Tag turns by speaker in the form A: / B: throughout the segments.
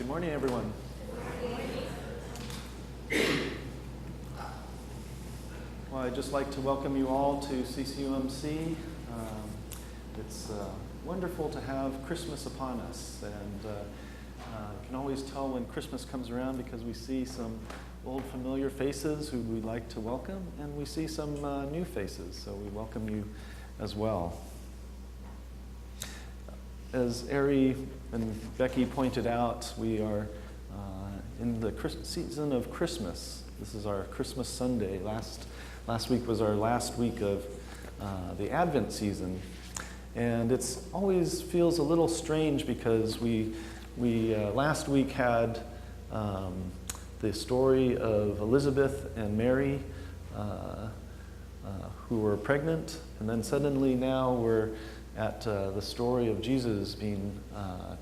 A: Good morning, everyone. Well, I'd just like to welcome you all to CCUMC. It's wonderful to have Christmas upon us, and you can always tell when Christmas comes around because we see some old familiar faces who we'd like to welcome, and we see some new faces, so we welcome you as well. As Ari and Becky pointed out, we are in the season of Christmas. This is our Christmas Sunday. Last week was our last week of the Advent season, and it always feels a little strange because we last week had the story of Elizabeth and Mary who were pregnant, and then suddenly now we're at the story of Jesus being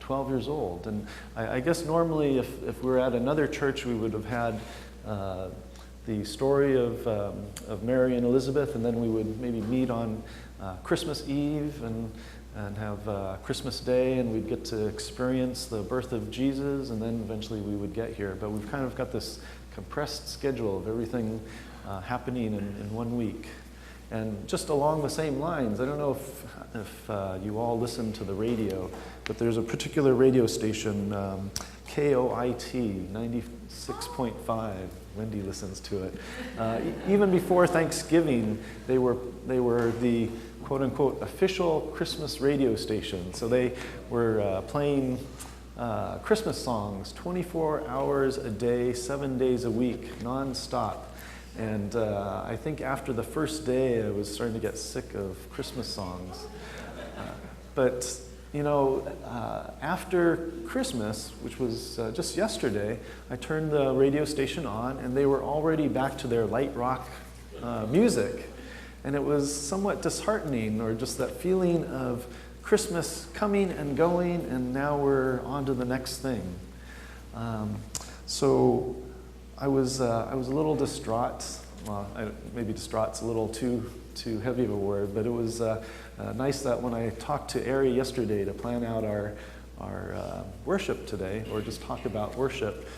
A: 12 years old. And I guess normally if we were at another church, we would have had the story of Mary and Elizabeth, and then we would maybe meet on Christmas Eve and have Christmas Day, and we'd get to experience the birth of Jesus, and then eventually we would get here. But we've kind of got this compressed schedule of everything happening in 1 week. And just along the same lines, I don't know if you all listen to the radio, but there's a particular radio station, KOIT 96.5. Wendy listens to it. Even before Thanksgiving, they were the quote-unquote official Christmas radio station. So they were playing Christmas songs 24 hours a day, 7 days a week, nonstop. And I think after the first day, I was starting to get sick of Christmas songs. But, you know, after Christmas, which was just yesterday, I turned the radio station on, and they were already back to their light rock music. And it was somewhat disheartening, or just that feeling of Christmas coming and going, and now we're on to the next thing. So I was a little distraught. Well, maybe distraught's a little too heavy of a word, but it was nice that when I talked to Ari yesterday to plan out our worship today, or just talk about worship,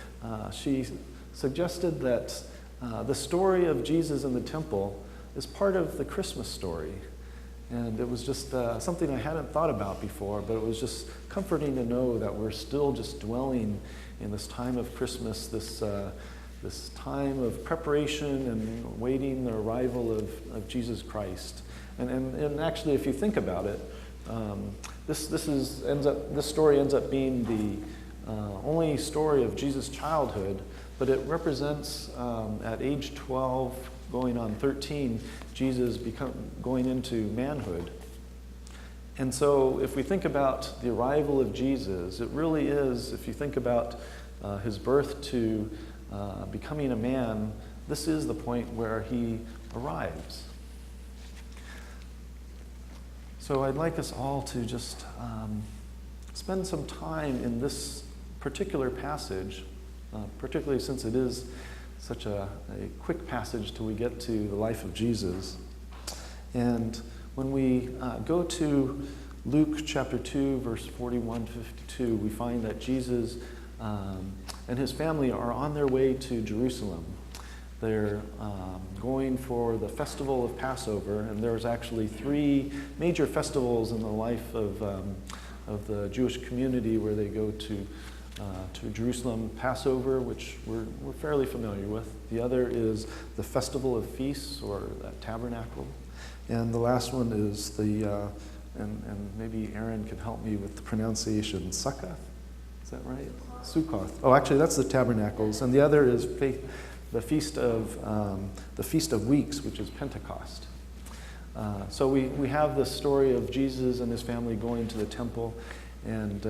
A: she suggested that the story of Jesus in the temple is part of the Christmas story. And it was just something I hadn't thought about before, but it was just comforting to know that we're still just dwelling in this time of Christmas, this time of preparation and waiting the arrival of Jesus Christ. And actually, if you think about it, this story ends up being the only story of Jesus' childhood, but it represents at age 12, going on 13, Jesus going into manhood. And so if we think about the arrival of Jesus, it really is, if you think about his birth to becoming a man, this is the point where he arrives. So I'd like us all to just spend some time in this particular passage, particularly since it is such a quick passage till we get to the life of Jesus. And when we go to Luke chapter 2, verse 41 to 52, we find that Jesus and his family are on their way to Jerusalem. They're going for the festival of Passover, and there's actually 3 major festivals in the life of the Jewish community where they go to Jerusalem. Passover, which we're fairly familiar with. The other is the Festival of Feasts, or the Tabernacle. And the last one is the, and maybe Aaron can help me with the pronunciation, Sukkah. Is that right? Sukkoth. Oh, actually, that's the Tabernacles. And the other is the Feast of Weeks, which is Pentecost. So we have this story of Jesus and his family going to the temple, and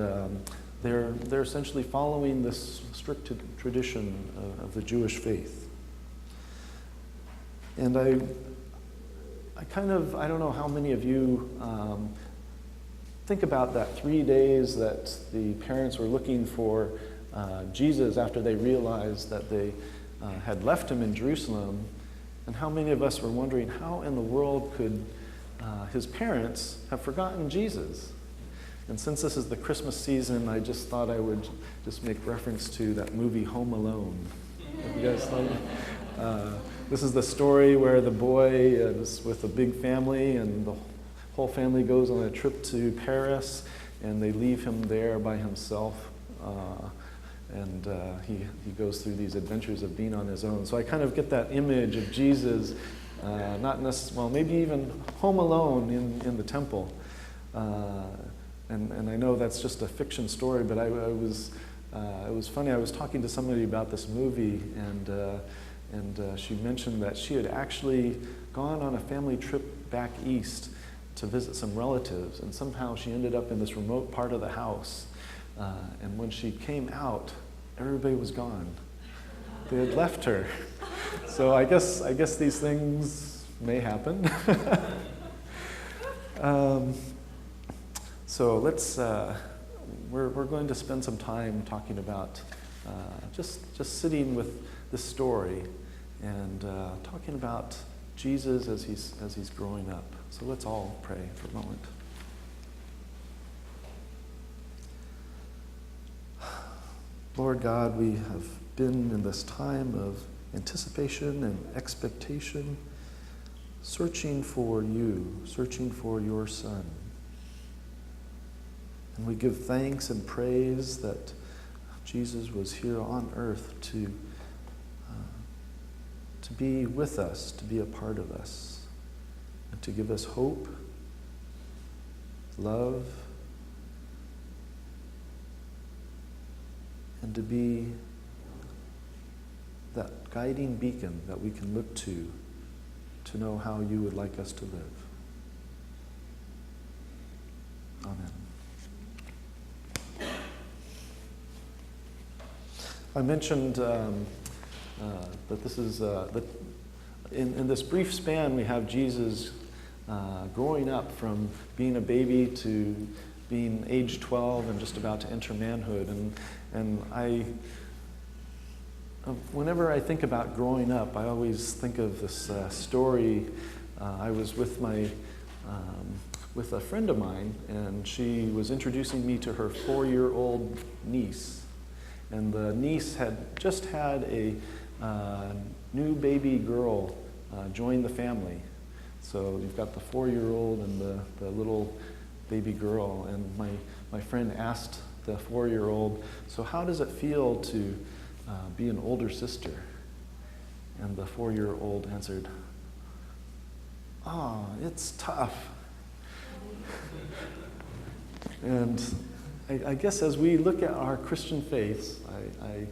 A: they're essentially following this strict tradition of the Jewish faith. And I don't know how many of you think about that 3 days that the parents were looking for Jesus after they realized that they had left him in Jerusalem, and how many of us were wondering how in the world could his parents have forgotten Jesus? And since this is the Christmas season, I just thought I would just make reference to that movie Home Alone. Have you guys seen it? This is the story where the boy is with a big family, and the whole family goes on a trip to Paris, and they leave him there by himself. And he goes through these adventures of being on his own. So I kind of get that image of Jesus, not necessarily, well, maybe even home alone in the temple. And I know that's just a fiction story, but it was funny. I was talking to somebody about this movie, and she mentioned that she had actually gone on a family trip back east to visit some relatives, and somehow she ended up in this remote part of the house. And when she came out, everybody was gone. They had left her. So I guess these things may happen. So let's. We're going to spend some time talking about just sitting with this story and talking about Jesus as he's growing up. So let's all pray for a moment. Lord God, we have been in this time of anticipation and expectation, searching for you, searching for your Son. And we give thanks and praise that Jesus was here on earth to be with us, to be a part of us, and to give us hope, love, and to be that guiding beacon that we can look to know how you would like us to live. Amen. I mentioned that this is in this brief span we have Jesus growing up from being a baby to being age 12 and just about to enter manhood. And whenever I think about growing up, I always think of this story. I was with with a friend of mine, and she was introducing me to her 4-year-old niece. And the niece had just had a new baby girl join the family. So you've got the 4-year-old and the little baby girl. And my friend asked the 4-year-old, so how does it feel to be an older sister? And the 4-year-old answered, it's tough. And I guess as we look at our Christian faiths, I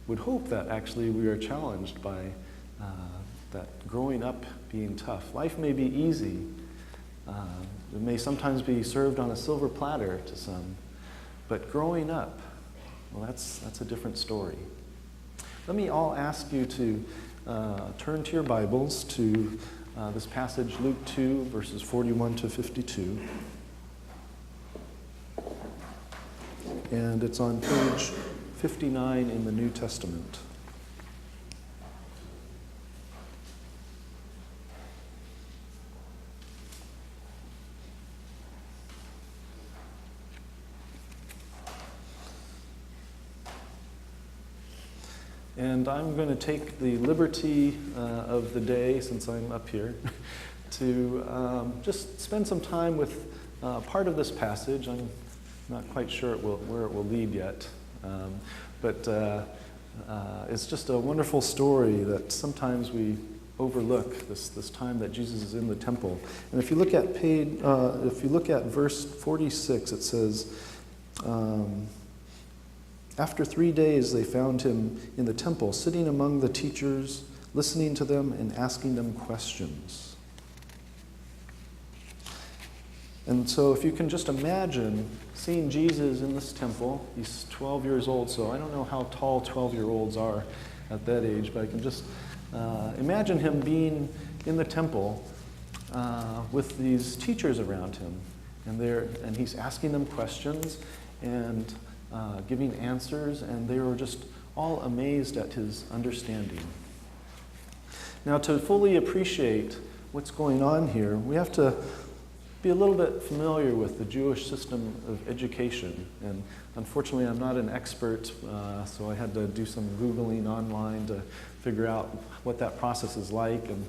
A: would hope that actually we are challenged by that growing up being tough. Life may be easy. It may sometimes be served on a silver platter to some. But growing up, well, that's a different story. Let me all ask you to turn to your Bibles to this passage, Luke 2, verses 41 to 52. And it's on page 59 in the New Testament. And I'm going to take the liberty of the day, since I'm up here, to just spend some time with part of this passage. I'm not quite sure where it will lead yet, but it's just a wonderful story that sometimes we overlook, this time that Jesus is in the temple. And if you look at verse 46, it says, after 3 days they found him in the temple, sitting among the teachers, listening to them and asking them questions. And so if you can just imagine seeing Jesus in this temple, he's 12 years old, so I don't know how tall 12-year-olds are at that age, but I can just imagine him being in the temple with these teachers around him. And he's asking them questions and giving answers, and they were just all amazed at his understanding. Now, to fully appreciate what's going on here, we have to be a little bit familiar with the Jewish system of education. And unfortunately, I'm not an expert, so I had to do some Googling online to figure out what that process is like. And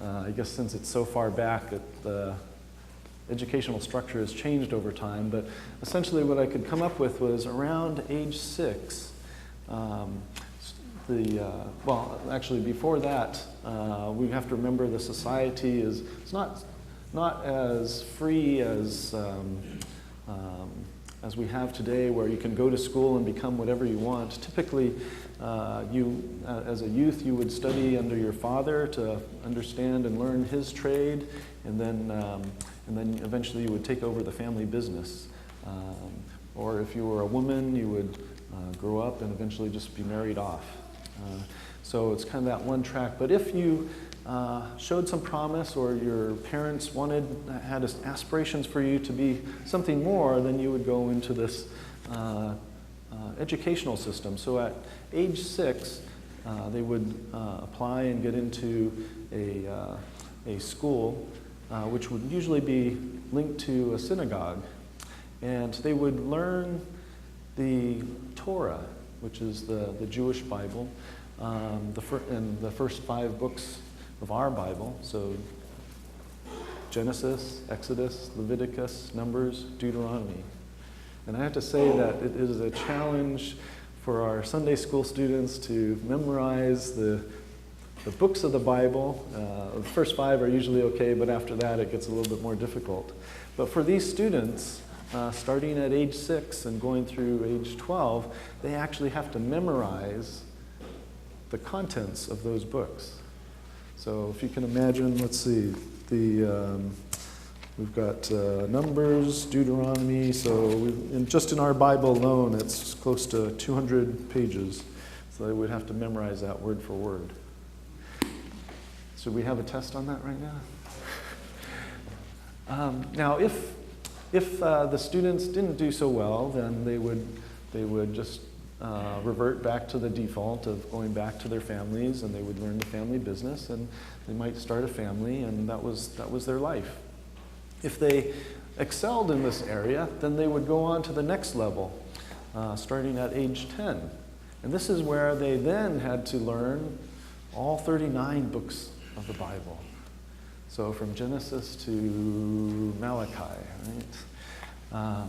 A: I guess since it's so far back, the educational structure has changed over time. But essentially what I could come up with was around age 6, well, actually before that, we have to remember the society it's not as free as we have today, where you can go to school and become whatever you want. Typically, as a youth, you would study under your father to understand and learn his trade, and then eventually you would take over the family business. Or if you were a woman, you would grow up and eventually just be married off. So it's kind of that one track. But if you showed some promise, or your parents had aspirations for you to be something more, then you would go into this educational system. So at age 6, they would apply and get into a school, which would usually be linked to a synagogue. And they would learn the Torah, which is the Jewish Bible, and the first 5 books of our Bible. So Genesis, Exodus, Leviticus, Numbers, Deuteronomy. And I have to say that it is a challenge for our Sunday school students to memorize the books of the Bible. The first 5 are usually okay, but after that it gets a little bit more difficult. But for these students, starting at age 6 and going through age 12, they actually have to memorize the contents of those books. So if you can imagine, let's see, we've got Numbers, Deuteronomy, so just in our Bible alone, it's close to 200 pages. So they would have to memorize that word for word. Should we have a test on that right now? Now, if the students didn't do so well, then they would just revert back to the default of going back to their families, and they would learn the family business, and they might start a family, and that was their life. If they excelled in this area, then they would go on to the next level, starting at age 10. And this is where they then had to learn all 39 books of the Bible. So from Genesis to Malachi, right?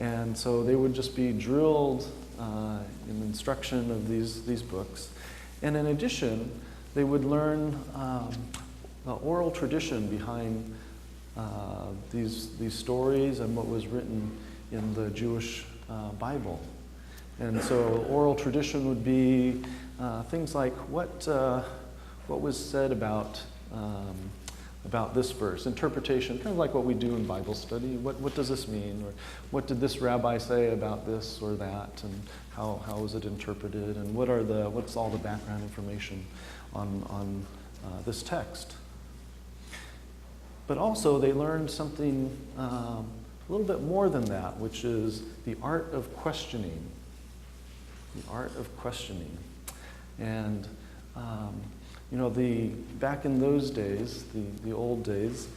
A: And so they would just be drilled in instruction of these books. And in addition, they would learn the oral tradition behind these stories and what was written in the Jewish Bible. And so oral tradition would be things like what was said about this verse, interpretation, kind of like what we do in Bible study. What does this mean? Or what did this rabbi say about this or that? And how was it interpreted? And what's all the background information on this text? But also they learned something a little bit more than that, which is the art of questioning. The art of questioning. And back in those days, the old days,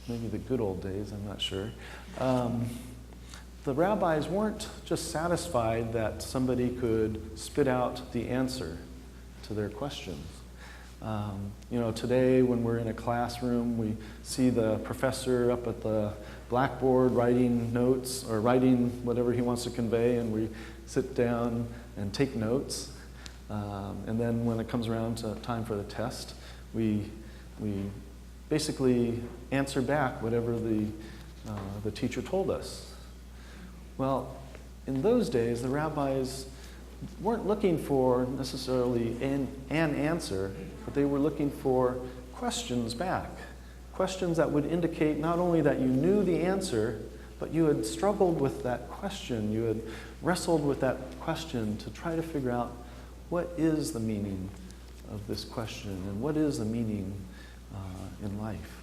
A: maybe the good old days, I'm not sure, the rabbis weren't just satisfied that somebody could spit out the answer to their questions. Today when we're in a classroom, we see the professor up at the blackboard writing notes or writing whatever he wants to convey, and we sit down and take notes. And then when it comes around to time for the test, we basically answer back whatever the teacher told us. Well, in those days, the rabbis weren't looking for necessarily an answer, but they were looking for questions back. Questions that would indicate not only that you knew the answer, but you had struggled with that question. You had wrestled with that question to try to figure out what is the meaning of this question and what is the meaning in life.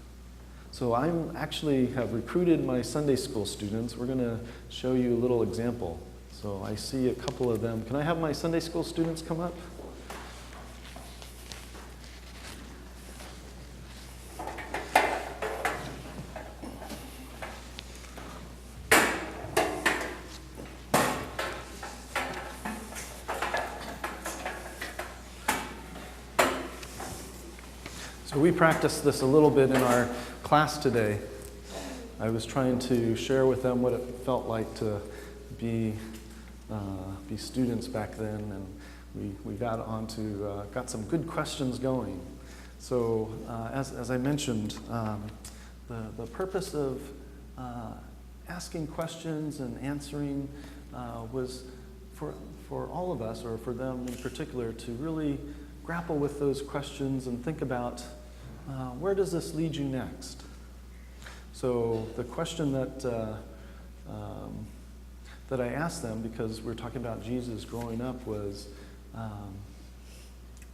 A: So I actually have recruited my Sunday school students. We're going to show you a little example. So I see a couple of them. Can I have my Sunday school students come up? So we practiced this a little bit in our class today. I was trying to share with them what it felt like to be students back then, and we got some good questions going. So as I mentioned, the purpose of asking questions and answering was for all of us, or for them in particular, to really grapple with those questions and think about where does this lead you next? So the question that I asked them, because we're talking about Jesus growing up, was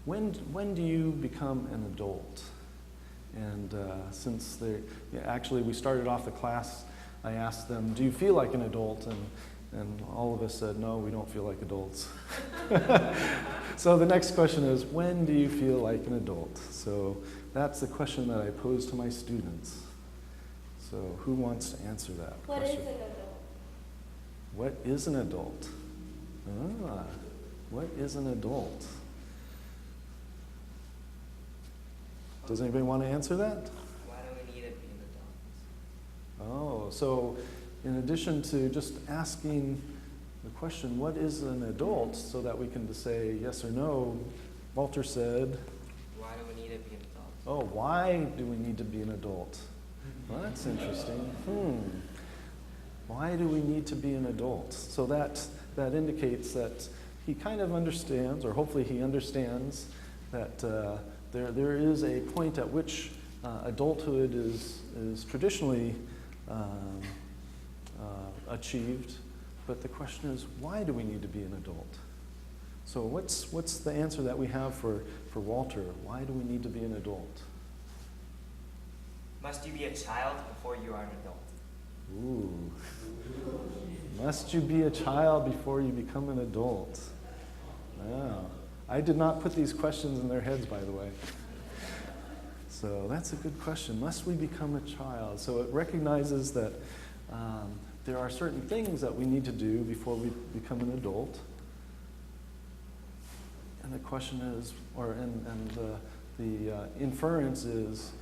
A: when do you become an adult? And since actually we started off the class, I asked them, do you feel like an adult? And all of us said, no, we don't feel like adults. So the next question is, when do you feel like an adult? So that's the question that I pose to my students. So who wants to answer that question? What is an adult? What is an adult? Does anybody want to answer that?
B: Why do we need to be an adult?
A: Oh, so in addition to just asking the question, what is an adult, so that we can just say yes or no, Walter said,
B: why do we need to be an adult?
A: Oh, why do we need to be an adult? Well, that's interesting. Why do we need to be an adult? So that indicates that he kind of understands, or hopefully he understands, that there is a point at which adulthood is traditionally achieved, but the question is, why do we need to be an adult? So what's the answer that we have for Walter? Why do we need to be an adult?
B: Must you be a child before you are an adult?
A: Ooh. Must you be a child before you become an adult? Wow. I did not put these questions in their heads, by the way. So that's a good question. Must we become a child? So it recognizes that there are certain things that we need to do before we become an adult. And the question is, the inference is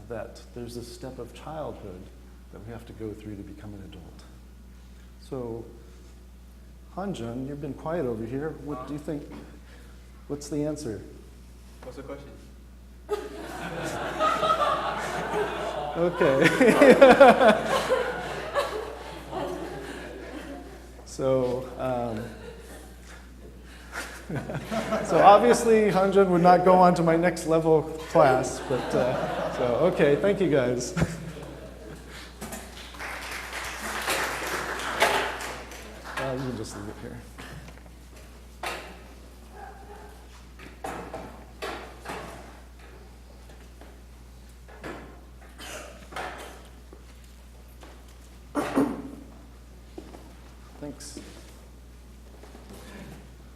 A: that there's a step of childhood that we have to go through to become an adult. So, Hanjun, you've been quiet over here. What do you think? What's the answer?
B: What's the question?
A: Okay. So obviously Hanjun would not go on to my next level class, but so okay, thank you guys. You can just leave it here. Thanks.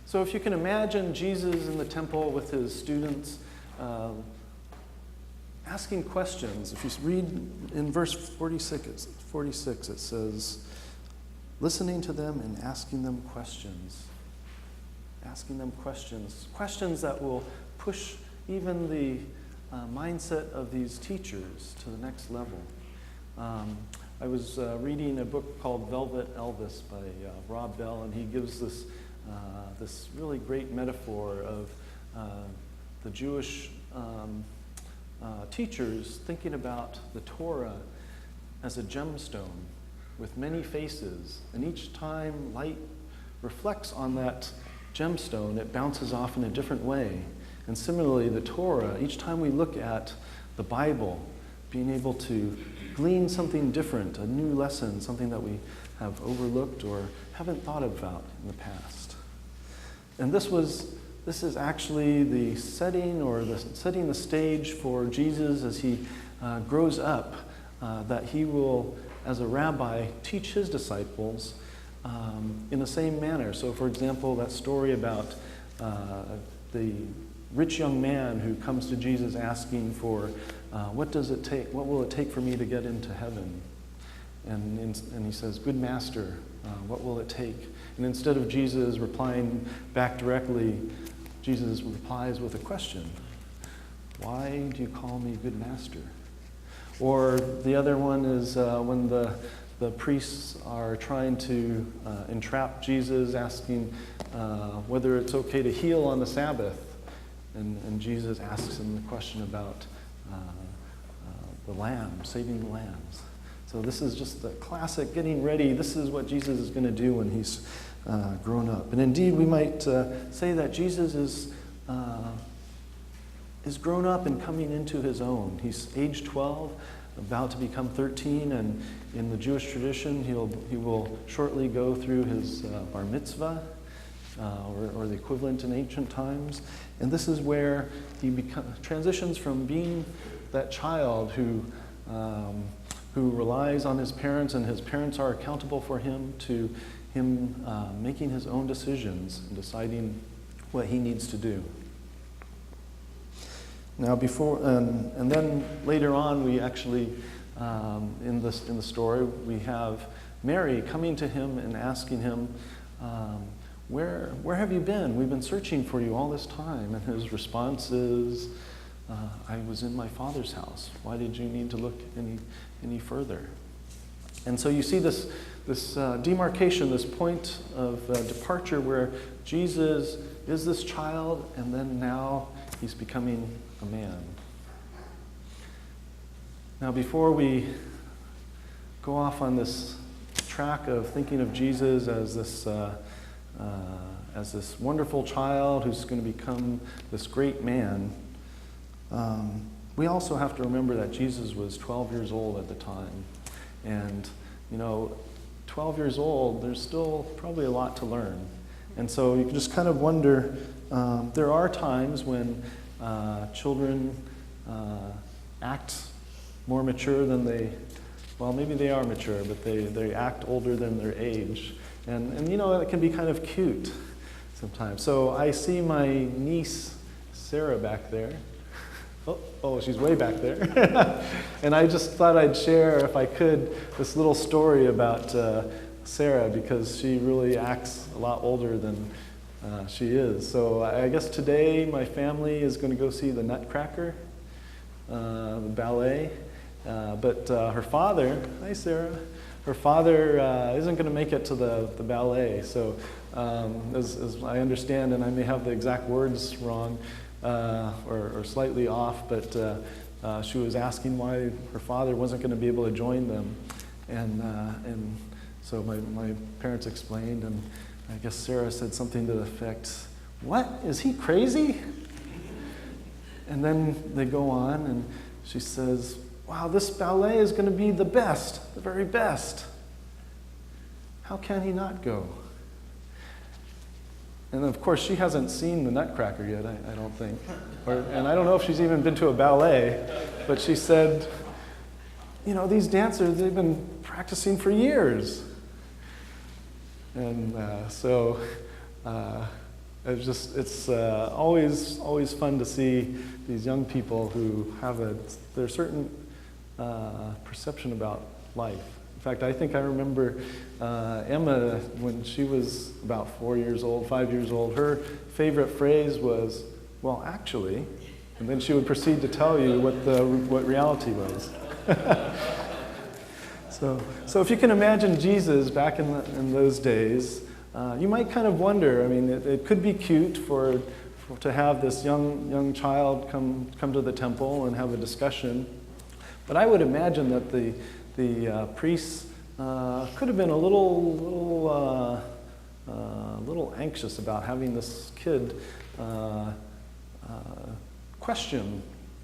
A: So if you can imagine Jesus in the temple with his students asking questions. If you read in verse 46, it says, listening to them and asking them questions. Asking them questions. Questions that will push even the mindset of these teachers to the next level. I was reading a book called Velvet Elvis by Rob Bell, and he gives this really great metaphor of the Jewish teachers thinking about the Torah as a gemstone with many faces, and each time light reflects on that gemstone, it bounces off in a different way. And similarly, the Torah, each time we look at the Bible, being able to glean something different, a new lesson, something that we have overlooked or haven't thought about in the past. And this is actually the setting, or setting the stage for Jesus as he grows up, that he will, as a rabbi, teach his disciples in the same manner. So for example, that story about the rich young man who comes to Jesus asking for, what will it take for me to get into heaven? And he says, good master, what will it take? And instead of Jesus replying back directly, Jesus replies with a question. why do you call me good master? Or the other one is when the priests are trying to entrap Jesus, asking whether it's okay to heal on the Sabbath. And Jesus asks him the question about the lamb, saving the lambs. So this is just the classic getting ready. This is what Jesus is going to do when he's grown up. And indeed, we might say that Jesus is grown up and coming into his own. He's age 12, about to become 13, and in the Jewish tradition, he will shortly go through his bar mitzvah, or the equivalent in ancient times. And this is where he transitions from being that child who relies on his parents and his parents are accountable for him, to him making his own decisions and deciding what he needs to do. Now, and then later on, we actually, in the story, we have Mary coming to him and asking him, where have you been? We've been searching for you all this time. And his response is, I was in my Father's house. Why did you need to look any further? And so you see this demarcation, this point of departure where Jesus is this child, and then now he's becoming a man. Now, before we go off on this track of thinking of Jesus as this wonderful child who's going to become this great man, we also have to remember that Jesus was 12 years old at the time. And, 12 years old, there's still probably a lot to learn. And so you can just kind of wonder, there are times when children act more mature than maybe they are mature, but they act older than their age. And it can be kind of cute sometimes. So I see my niece, Sarah, back there. Oh, she's way back there. And I just thought I'd share, if I could, this little story about Sarah, because she really acts a lot older than she is. So I guess today my family is going to go see the Nutcracker, the ballet. But her father, hi Sarah, her father isn't going to make it to the ballet. So as I understand, and I may have the exact words wrong or slightly off, but she was asking why her father wasn't going to be able to join them. And so my parents explained, and I guess Sarah said something to the effect, "What? Is he crazy?" And then they go on, and she says, "Wow, this ballet is going to be the best, the very best. How can he not go?" And of course, she hasn't seen the Nutcracker yet, I don't think. And I don't know if she's even been to a ballet, but she said, these dancers, they've been practicing for years. And so it's always fun to see these young people who have their certain perception about life. In fact, I think I remember Emma, when she was about 5 years old, her favorite phrase was, "Well, actually," and then she would proceed to tell you what reality was. So if you can imagine Jesus back in those days, you might kind of wonder. I mean, it could be cute to have this young child come to the temple and have a discussion, but I would imagine that the priests could have been a little anxious about having this kid question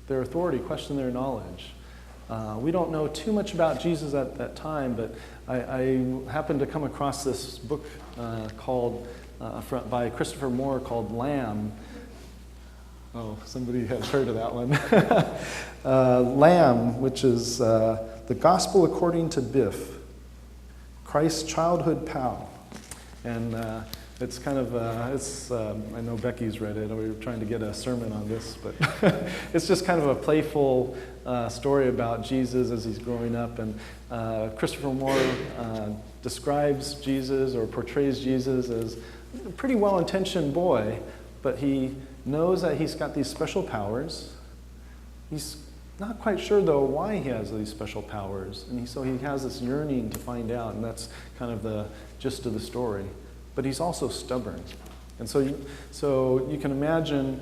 A: their authority, question their knowledge. We don't know too much about Jesus at that time, but I happened to come across this book by Christopher Moore called Lamb. Oh, somebody has heard of that one. Lamb, which is The Gospel According to Biff, Christ's Childhood Pal. And it's kind of, I know Becky's read it, we were trying to get a sermon on this, but it's just kind of a playful story about Jesus as he's growing up. And Christopher Moore describes Jesus, or portrays Jesus, as a pretty well-intentioned boy, but he knows that he's got these special powers, he's not quite sure, though, why he has these special powers. And so he has this yearning to find out, and that's kind of the gist of the story. But he's also stubborn. And so you can imagine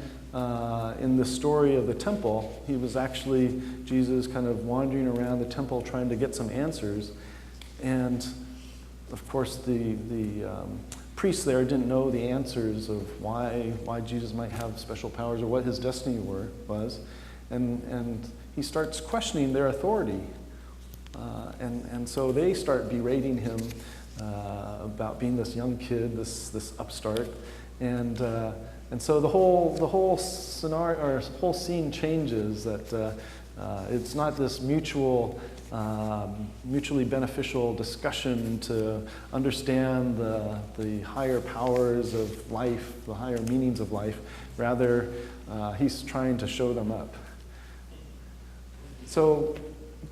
A: in the story of the temple, he was actually, Jesus, kind of wandering around the temple trying to get some answers. And, of course, the priests there didn't know the answers of why Jesus might have special powers or what his destiny was. And he starts questioning their authority. And so they start berating him about being this young kid, this upstart. And so the whole scenario, or whole scene changes, that it's not this mutually beneficial discussion to understand the higher powers of life, the higher meanings of life. Rather, he's trying to show them up. So,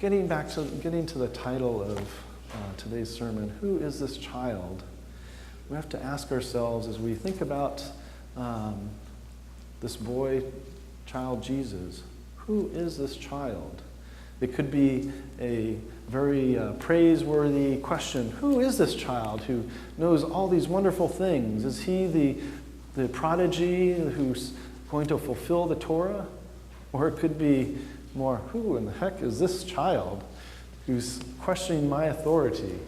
A: getting to the title of today's sermon, who is this child? We have to ask ourselves, as we think about this boy, child Jesus, who is this child? It could be a very praiseworthy question. Who is this child who knows all these wonderful things? Is he the prodigy who's going to fulfill the Torah? Or it could be more, who in the heck is this child who's questioning my authority?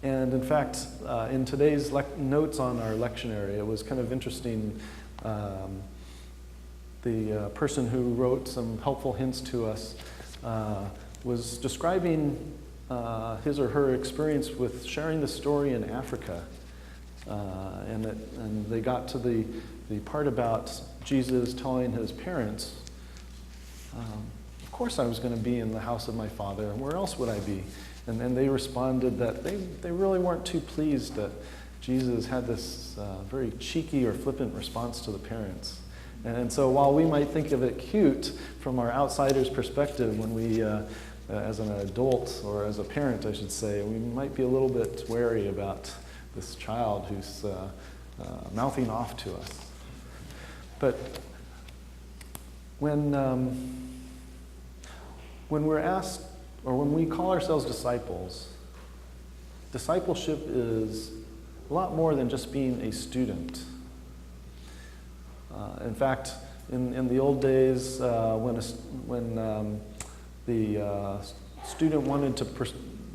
A: And in fact, in today's notes on our lectionary, it was kind of interesting. The person who wrote some helpful hints to us was describing his or her experience with sharing the story in Africa. And they got to the part about Jesus telling his parents, of course I was going to be in the house of my father, and where else would I be? And then they responded that they really weren't too pleased that Jesus had this very cheeky or flippant response to the parents. And so while we might think of it cute from our outsider's perspective, when we, as an adult, or as a parent I should say, we might be a little bit wary about this child who's mouthing off to us. But when we're asked, or when we call ourselves disciples, discipleship is a lot more than just being a student. In fact, in the old days, when the student wanted to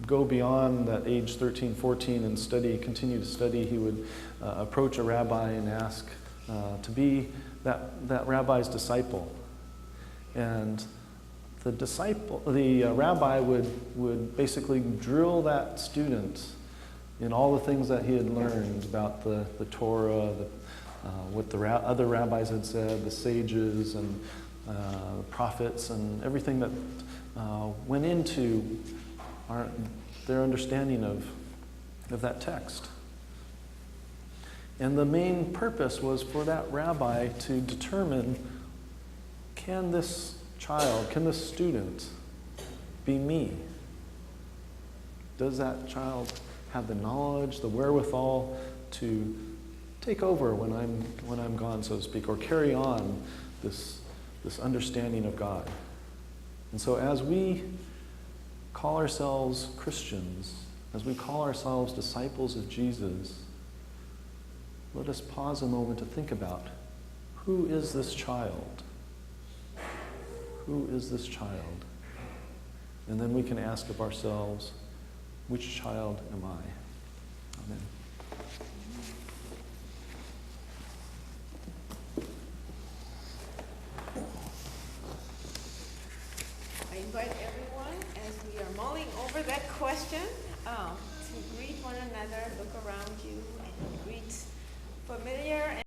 A: go beyond that age 13, 14 and continue to study, he would approach a rabbi and ask to be that rabbi's disciple. And the rabbi would basically drill that student in all the things that he had learned about the Torah, what the other rabbis had said, the sages and the prophets, and everything that went into their understanding of that text. And the main purpose was for that rabbi to determine, can this child, can this student be me? Does that child have the knowledge, the wherewithal to take over when I'm gone, so to speak, or carry on this understanding of God? And so as we call ourselves Christians, as we call ourselves disciples of Jesus, let us pause a moment to think about, who is this child? Who is this child? And then we can ask of ourselves, which child am I? Amen.
C: I invite everyone, as we are mulling over that question, to greet one another, look around you, and greet familiar